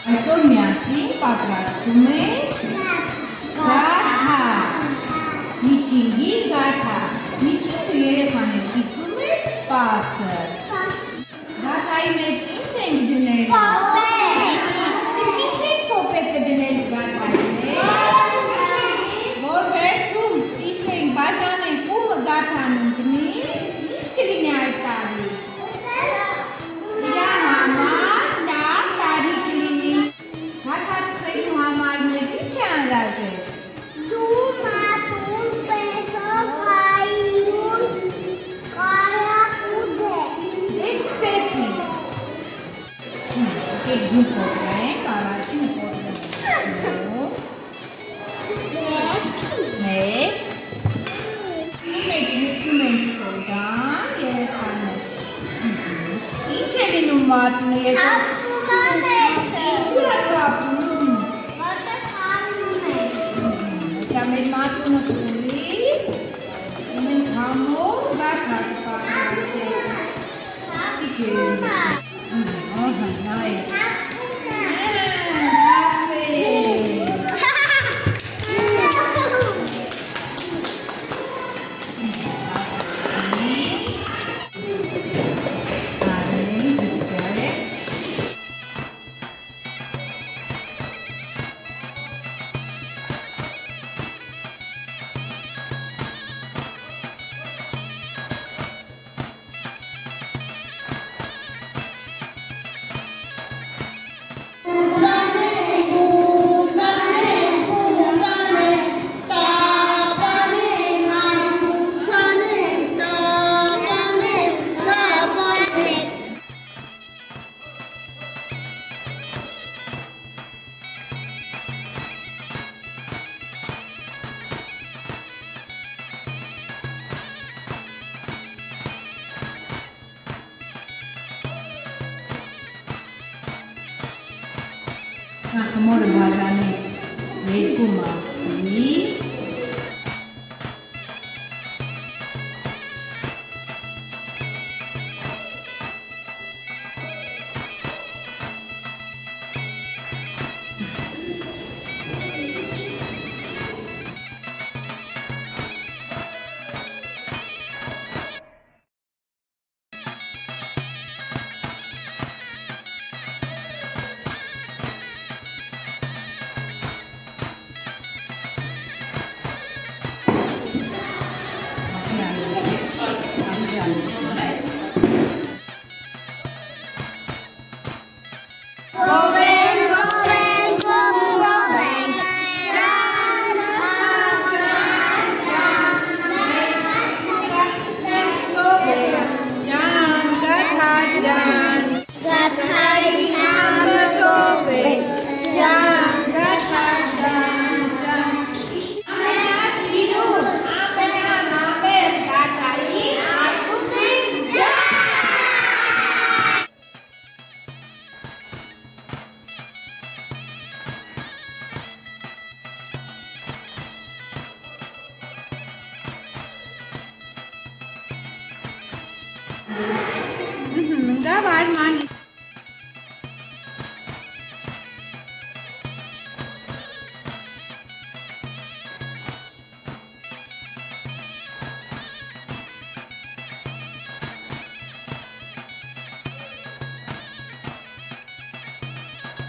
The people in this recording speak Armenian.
Այսօր միասին պատրաստում ենք գաթա, միջինգի գաթա, միջինգը երեխաներ կիսում է պասը, գաթայի մեջ ինչ ենք դնել, ինչ ենք կոպեկը դնել գաթայի մեջ, որ վերջում կիսենք, բաժանենք ումը գաթան ընկնի, ինչ կլինի այդ տարի, Ձու փոքրենք, առաջինը փոքրենք մեկ մեջ լուսնում ենք ստոդան, երեխաներ ինչ է լինում մածունը, ինչու է թափվում, հեսա մեր մածունը կուրի, մենք համով գաթա կպարնաստենք, ինչ է լինում, նայ Խմորը բաժանենք երկու մասի, Давай, маме.